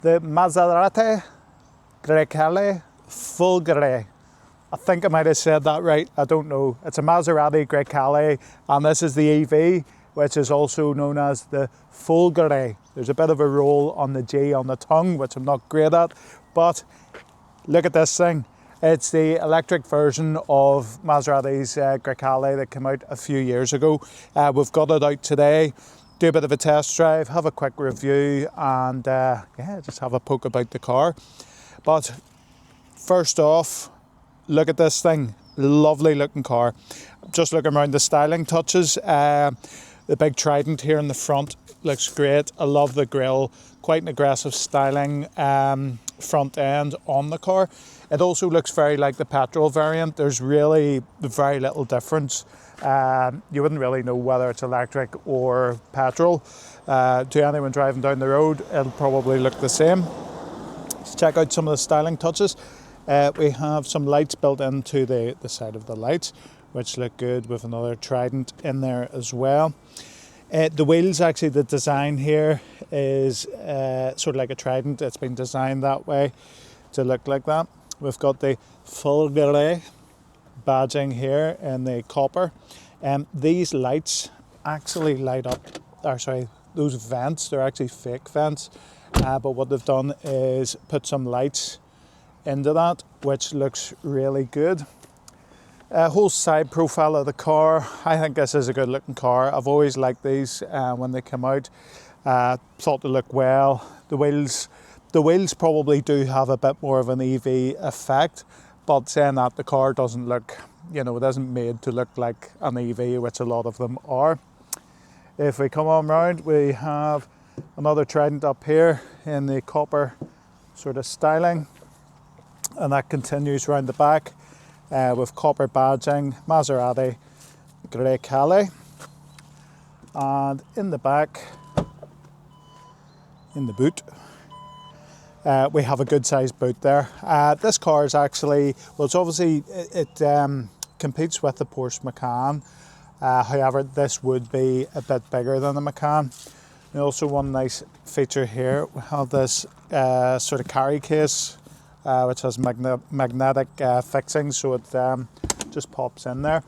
the Maserati Grecale Fulgore. I think I might have said that right, I don't know. It's a Maserati Grecale, and this is the EV, which is also known as the Fulgore. There's a bit of a roll on the G on the tongue, which I'm not great at, but look at this thing. It's the electric version of Maserati's Grecale that came out a few years ago. We've got it out today, do a bit of a test drive, have a quick review, and yeah, just have a poke about the car. But first off, look at this thing, lovely looking car. Just looking around the styling touches, the big trident here in the front looks great. I love the grille, quite an aggressive styling front end on the car. It also looks very like the petrol variant. There's really very little difference. You wouldn't really know whether it's electric or petrol. To anyone driving down the road, it'll probably look the same. Let's check out some of the styling touches. We have some lights built into the side of the lights, which look good, with another trident in there as well. The wheels, actually, the design here is sort of like a trident. It's been designed that way to look like that. We've got the Fulgore badging here in the copper. These lights actually light up, or sorry, those vents, they're actually fake vents. But what they've done is put some lights into that, which looks really good. Whole side profile of the car, I think this is a good looking car. I've always liked these when they come out. Thought they look well. The wheels probably do have a bit more of an EV effect, but saying that, the car doesn't look, it isn't made to look like an EV, which a lot of them are. If we come on round, we have another trident up here in the copper sort of styling, and that continues round the back with copper badging, Maserati Grecale. And in the back, in the boot, we have a good sized boot there. This car is actually, well, it's obviously, it competes with the Porsche Macan. However, this would be a bit bigger than the Macan. And also, one nice feature here, we have this sort of carry case, which has magnetic fixings, so it just pops in there.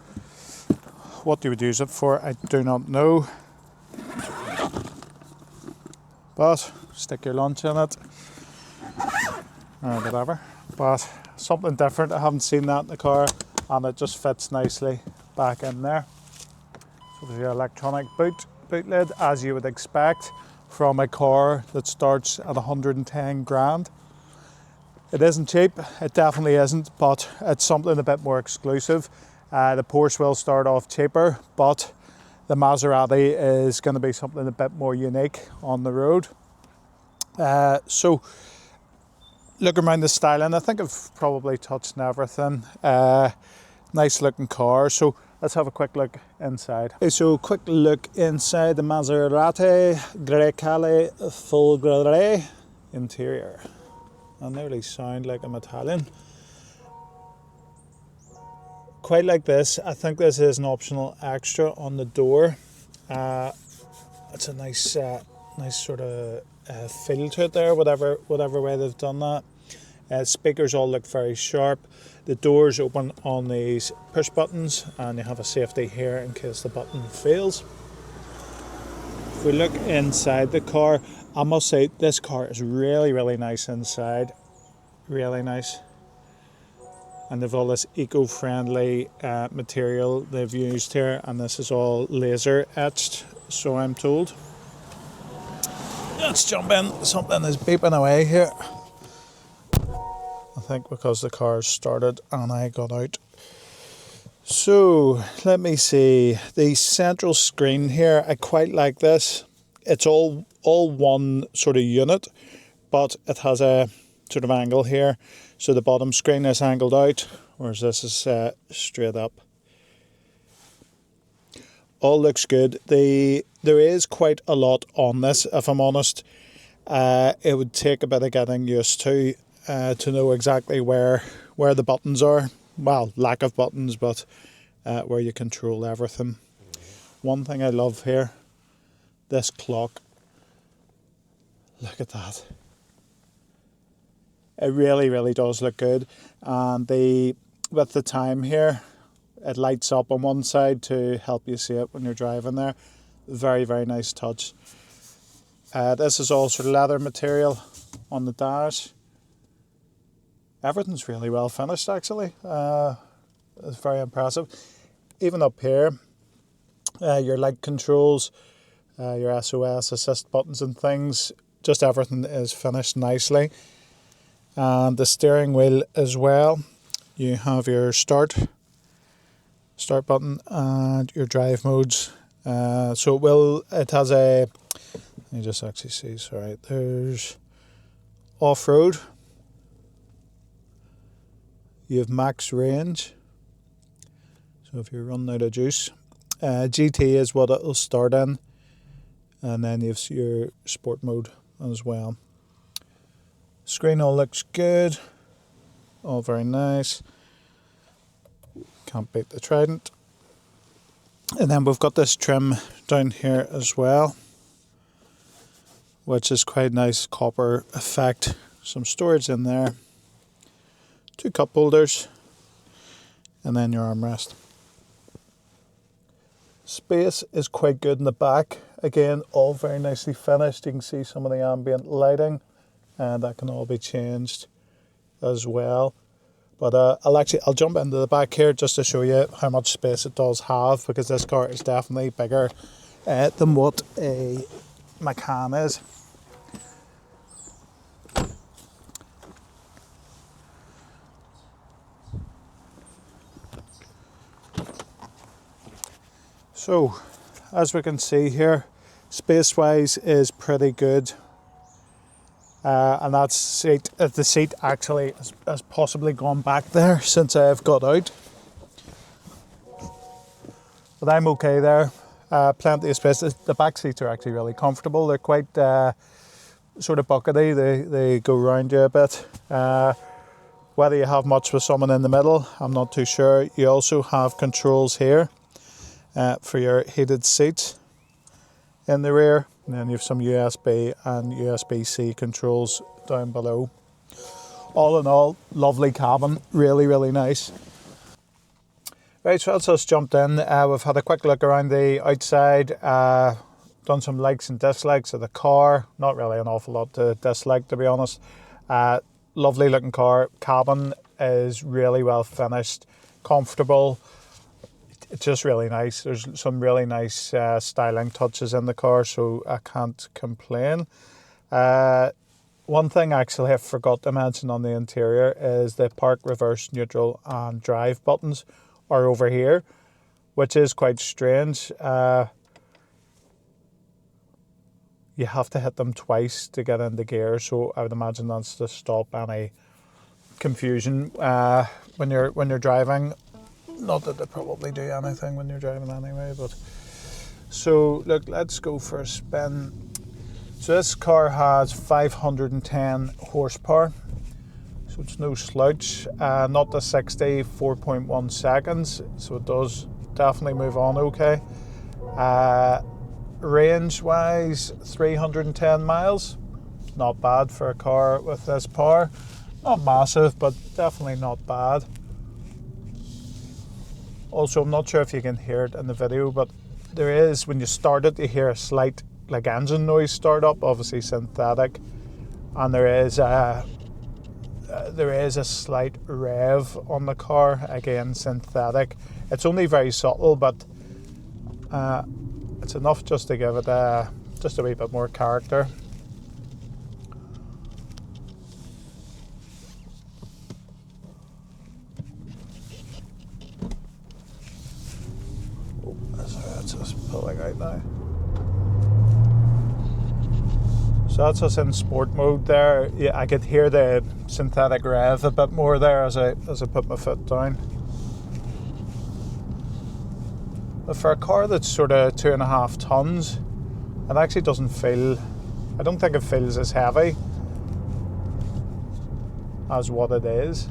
What you would use it for, I do not know. But stick your lunch in it, or whatever. But something different, I haven't seen that in the car, and it just fits nicely back in there. So there's your electronic boot lid, as you would expect from a car that starts at 110 grand. It isn't cheap, it definitely isn't, but it's something a bit more exclusive. The Porsche will start off cheaper, but the Maserati is going to be something a bit more unique on the road. So looking around the styling, I think I've probably touched on everything. Nice looking car. So let's have a quick look inside. Okay, so quick look inside the Maserati Grecale Fulgore interior. I nearly sound like I'm Italian. Quite like this. I think this is an optional extra on the door. It's a nice sort of feel to it there, whatever way they've done that. Speakers all look very sharp. The doors open on these push buttons, and you have a safety here in case the button fails. If we look inside the car, I must say this car is really, really nice inside. Really nice. And they've all this eco-friendly material they've used here, and this is all laser etched, so I'm told. Let's jump in. Something is beeping away here. I think because the car started and I got out. So let me see. The central screen here, I quite like this. It's all one sort of unit, but it has a sort of angle here. So the bottom screen is angled out, whereas this is straight up. All looks good. There is quite a lot on this, if I'm honest. It would take a bit of getting used to know exactly where the buttons are. Well, lack of buttons, but where you control everything. One thing I love here, this clock. Look at that. It really, really does look good. And with the time here, it lights up on one side to help you see it when you're driving there. Very, very nice touch. This is all sort of leather material on the dash. Everything's really well finished, actually. It's very impressive. Even up here, your light controls, your SOS assist buttons and things, just everything is finished nicely. And the steering wheel as well. You have your start button and your drive modes. It has a, let me just actually see, sorry, there's off-road. You have max range. So if you're running out of juice. GT is what it'll start in. And then you have your sport mode as well. Screen all looks good. All very nice. Can't beat the Trident. And then we've got this trim down here as well, which is quite nice copper effect. Some storage in there. 2 cup holders. And then your armrest. Space is quite good in the back. Again, all very nicely finished. You can see some of the ambient lighting, and that can all be changed as well. But I'll jump into the back here just to show you how much space it does have, because this car is definitely bigger than what a Macan is. So, as we can see here, space-wise is pretty good. And the seat actually has possibly gone back there since I've got out. But I'm okay there. Plenty of space. The back seats are actually really comfortable. They're quite sort of buckety. They go around you a bit. Whether you have much with someone in the middle, I'm not too sure. You also have controls here for your heated seats in the rear. And then you have some USB and USB-C controls down below. All in all, lovely cabin, really, really nice. Right, so that's us jumped in. We've had a quick look around the outside, done some likes and dislikes of the car. Not really an awful lot to dislike, to be honest. Lovely looking car. Cabin is really well finished, comfortable. It's just really nice. There's some really nice styling touches in the car, so I can't complain. One thing actually I forgot to mention on the interior is the park, reverse, neutral and drive buttons are over here, which is quite strange. You have to hit them twice to get into gear, so I would imagine that's to stop any confusion when you're driving. Not that they probably do anything when you're driving anyway, but so look, let's go for a spin. So this car has 510 horsepower, so it's no slouch. Not the 60, 4.1 seconds, so it does definitely move on okay. Range wise, 310 miles, not bad for a car with this power. Not massive, but definitely not bad. Also, I'm not sure if you can hear it in the video, but there is, when you start it, you hear a slight engine noise start up, obviously synthetic, and there is a slight rev on the car, again synthetic. It's only very subtle, but it's enough just to give it just a wee bit more character. That's just pulling out now. So that's us in sport mode there. Yeah, I could hear the synthetic rev a bit more there as I put my foot down. But for a car that's sort of 2.5 tons, it actually doesn't feel, I don't think it feels as heavy as what it is.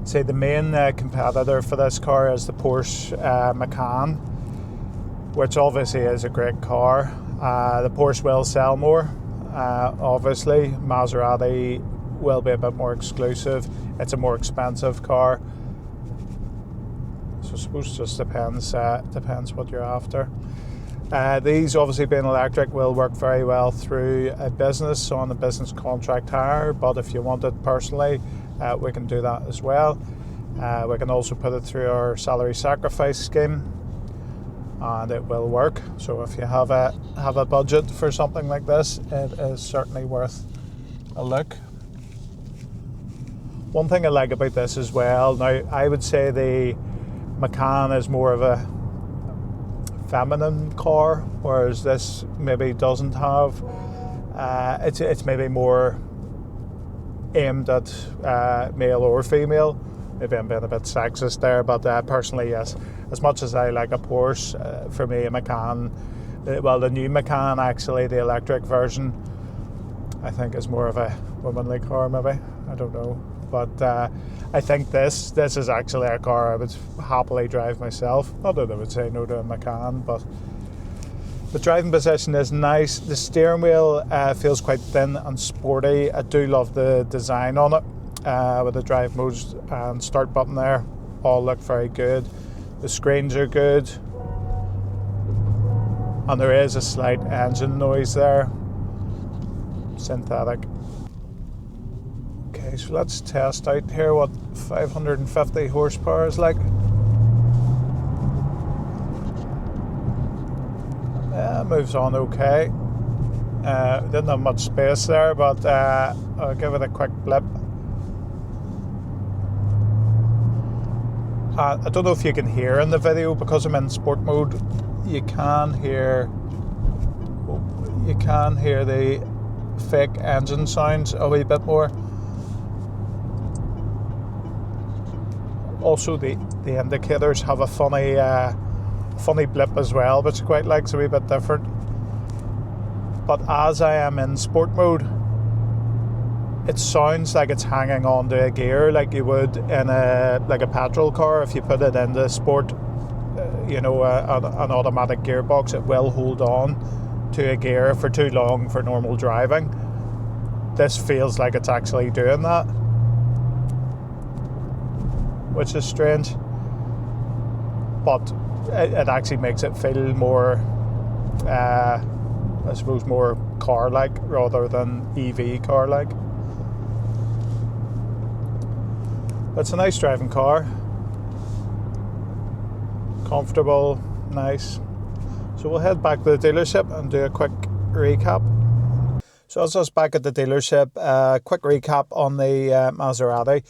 Say the main competitor for this car is the Porsche Macan, which obviously is a great car. The Porsche will sell more, Obviously, Maserati will be a bit more exclusive. It's a more expensive car. So I suppose it just depends what you're after. These, obviously being electric, will work very well through a business on a business contract hire, but if you want it personally, we can do that as well. We can also put it through our salary sacrifice scheme, and it will work. So if you have a budget for something like this, it is certainly worth a look. One thing I like about this as well, now I would say the Macan is more of a feminine car, whereas this maybe doesn't have. It's maybe more aimed at male or female. Maybe I'm being a bit sexist there, but personally, yes. As much as I like a Porsche, for me a Macan, the new Macan actually, the electric version, I think is more of a womanly car maybe. I don't know. But I think this is actually a car I would happily drive myself. Not that I would say no to a Macan, but the driving position is nice. The steering wheel feels quite thin and sporty. I do love the design on it, with the drive modes and start button there. All look very good. The screens are good. And there is a slight engine noise there. Synthetic. Okay, so let's test out here what 550 horsepower is like. Moves on okay. Didn't have much space there, but I'll give it a quick blip. I don't know if you can hear in the video, because I'm in sport mode. You can hear the fake engine sounds a wee bit more. Also, the indicators have a funny blip as well, which I quite like. It's a wee bit different. But as I am in sport mode, it sounds like it's hanging on to a gear, like you would in a petrol car. If you put it into sport, an automatic gearbox, it will hold on to a gear for too long for normal driving. This feels like it's actually doing that, which is strange, but it actually makes it feel more, I suppose, more car-like rather than EV car-like. It's a nice driving car, comfortable, nice. So we'll head back to the dealership and do a quick recap. So as I was back at the dealership, quick recap on the Maserati.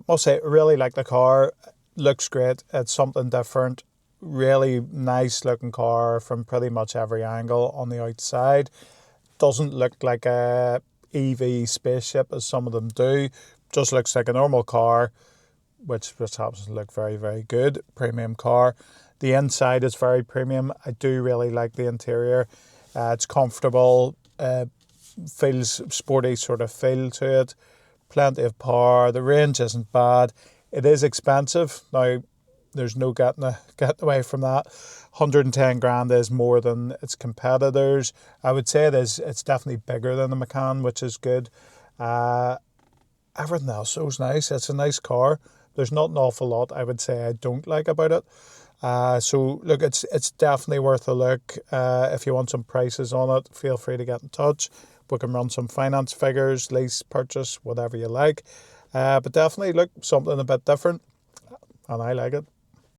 Must say, really like the car. Looks great. It's something different. Really nice looking car from pretty much every angle on the outside. Doesn't look like a EV spaceship as some of them do. Just looks like a normal car, which happens to look very, very good. Premium car. The inside is very premium. I do really like the interior. It's comfortable. Feels sporty sort of feel to it. Plenty of power. The range isn't bad. It is expensive. Now, there's no getting away from that. 110 grand is more than its competitors. I would say it's definitely bigger than the Macan, which is good. Everything else is nice. It's a nice car. There's not an awful lot I would say I don't like about it. So look, it's definitely worth a look. If you want some prices on it, feel free to get in touch. We can run some finance figures, lease, purchase, whatever you like. But definitely look, something a bit different, and I like it.